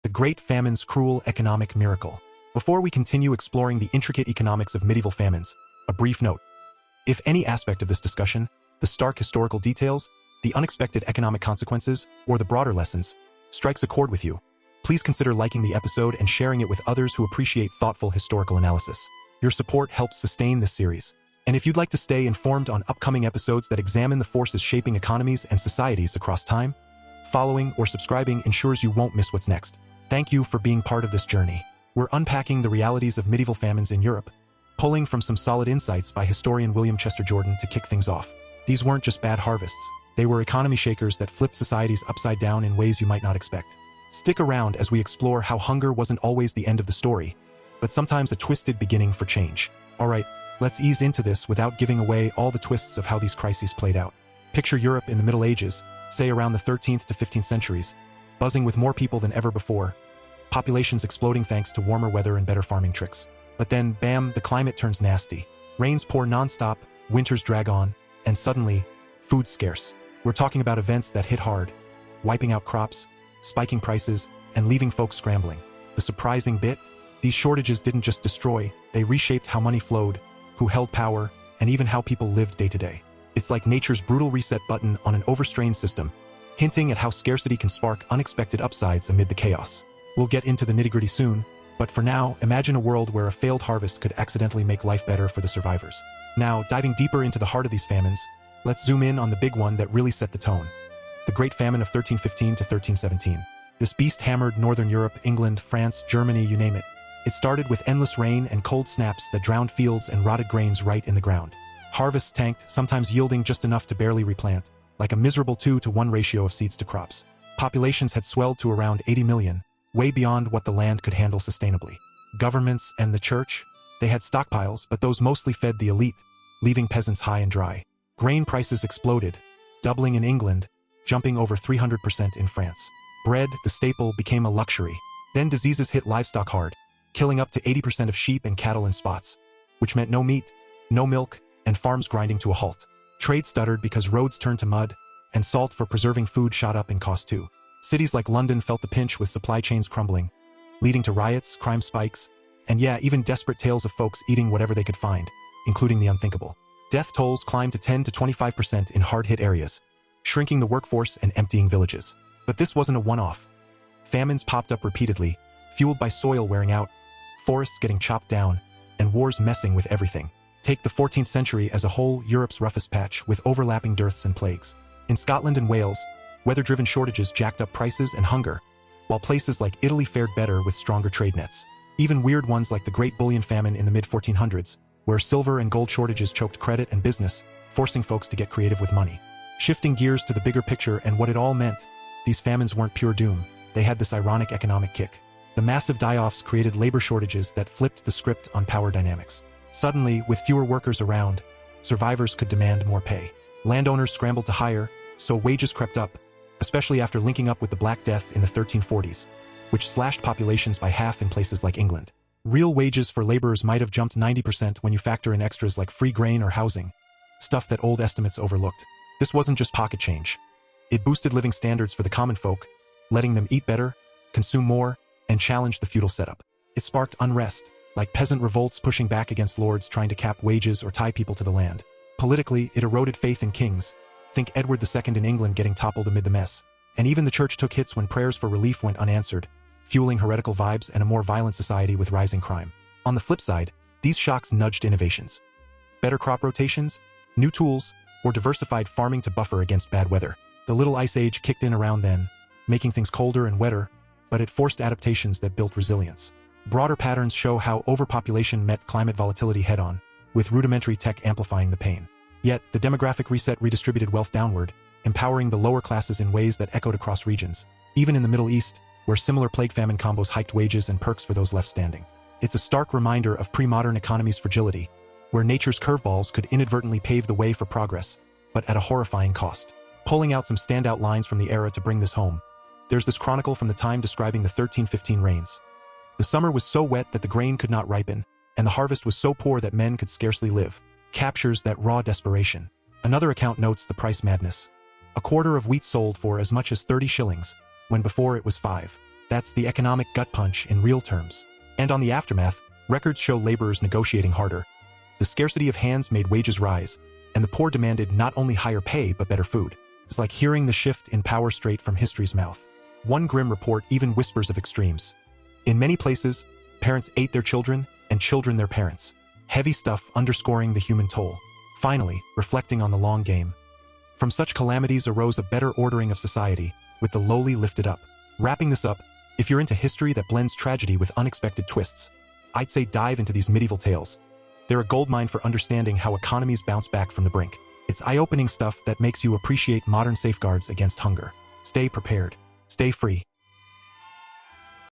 the Great Famine's cruel economic miracle. Before we continue exploring the intricate economics of medieval famines, a brief note. If any aspect of this discussion, the stark historical details, the unexpected economic consequences, or the broader lessons, strikes a chord with you, please consider liking the episode and sharing it with others who appreciate thoughtful historical analysis. Your support helps sustain this series. And if you'd like to stay informed on upcoming episodes that examine the forces shaping economies and societies across time, following or subscribing ensures you won't miss what's next. Thank you for being part of this journey. We're unpacking the realities of medieval famines in Europe, pulling from some solid insights by historian William Chester Jordan to kick things off. These weren't just bad harvests, they were economy shakers that flipped societies upside down in ways you might not expect. Stick around as we explore how hunger wasn't always the end of the story, but sometimes a twisted beginning for change. Alright, let's ease into this without giving away all the twists of how these crises played out. Picture Europe in the Middle Ages, say around the 13th to 15th centuries, buzzing with more people than ever before, populations exploding thanks to warmer weather and better farming tricks. But then, bam, the climate turns nasty. Rains pour non-stop, winters drag on, and suddenly, food's scarce. We're talking about events that hit hard, wiping out crops, spiking prices, and leaving folks scrambling. The surprising bit? These shortages didn't just destroy, they reshaped how money flowed, who held power, and even how people lived day to day. It's like nature's brutal reset button on an overstrained system, hinting at how scarcity can spark unexpected upsides amid the chaos. We'll get into the nitty-gritty soon, but for now, imagine a world where a failed harvest could accidentally make life better for the survivors. Now, diving deeper into the heart of these famines, let's zoom in on the big one that really set the tone. The Great Famine of 1315 to 1317. This beast hammered Northern Europe, England, France, Germany, you name it. It started with endless rain and cold snaps that drowned fields and rotted grains right in the ground. Harvests tanked, sometimes yielding just enough to barely replant, like a miserable 2-to-1 ratio of seeds to crops. Populations had swelled to around 80 million, way beyond what the land could handle sustainably. Governments and the church, they had stockpiles, but those mostly fed the elite, leaving peasants high and dry. Grain prices exploded, doubling in England, jumping over 300% in France. Bread, the staple, became a luxury. Then diseases hit livestock hard, killing up to 80% of sheep and cattle in spots, which meant no meat, no milk, and farms grinding to a halt. Trade stuttered because roads turned to mud, and salt for preserving food shot up in cost too. Cities like London felt the pinch with supply chains crumbling, leading to riots, crime spikes, and yeah, even desperate tales of folks eating whatever they could find, including the unthinkable. Death tolls climbed to 10 to 25% in hard-hit areas, shrinking the workforce and emptying villages. But this wasn't a one-off. Famines popped up repeatedly, fueled by soil wearing out, forests getting chopped down, and wars messing with everything. Take the 14th century as a whole, Europe's roughest patch, with overlapping dearths and plagues. In Scotland and Wales, weather-driven shortages jacked up prices and hunger, while places like Italy fared better with stronger trade nets. Even weird ones like the Great Bullion Famine in the mid-1400s, where silver and gold shortages choked credit and business, forcing folks to get creative with money. Shifting gears to the bigger picture and what it all meant, these famines weren't pure doom. They had this ironic economic kick. The massive die-offs created labor shortages that flipped the script on power dynamics. Suddenly, with fewer workers around, survivors could demand more pay. Landowners scrambled to hire, so wages crept up, especially after linking up with the Black Death in the 1340s, which slashed populations by half in places like England. Real wages for laborers might have jumped 90% when you factor in extras like free grain or housing, stuff that old estimates overlooked. This wasn't just pocket change. It boosted living standards for the common folk, letting them eat better, consume more, and challenge the feudal setup. It sparked unrest, like peasant revolts pushing back against lords trying to cap wages or tie people to the land. Politically, it eroded faith in kings. Think Edward II in England getting toppled amid the mess. And even the church took hits when prayers for relief went unanswered, fueling heretical vibes and a more violent society with rising crime. On the flip side, these shocks nudged innovations. Better crop rotations, new tools, or diversified farming to buffer against bad weather. The Little Ice Age kicked in around then, making things colder and wetter, but it forced adaptations that built resilience. Broader patterns show how overpopulation met climate volatility head-on, with rudimentary tech amplifying the pain. Yet, the demographic reset redistributed wealth downward, empowering the lower classes in ways that echoed across regions. Even in the Middle East, where similar plague-famine combos hiked wages and perks for those left standing. It's a stark reminder of pre-modern economies' fragility, where nature's curveballs could inadvertently pave the way for progress, but at a horrifying cost. Pulling out some standout lines from the era to bring this home, there's this chronicle from the time describing the 1315 rains. The summer was so wet that the grain could not ripen, and the harvest was so poor that men could scarcely live. Captures that raw desperation. Another account notes the price madness. A quarter of wheat sold for as much as 30 shillings, when before it was 5. That's the economic gut punch in real terms. And on the aftermath, records show laborers negotiating harder. The scarcity of hands made wages rise, and the poor demanded not only higher pay but better food. It's like hearing the shift in power straight from history's mouth. One grim report even whispers of extremes. In many places, parents ate their children and children their parents. Heavy stuff underscoring the human toll. Finally, reflecting on the long game. From such calamities arose a better ordering of society, with the lowly lifted up. Wrapping this up, if you're into history that blends tragedy with unexpected twists, I'd say dive into these medieval tales. They're a goldmine for understanding how economies bounce back from the brink. It's eye-opening stuff that makes you appreciate modern safeguards against hunger. Stay prepared. Stay free.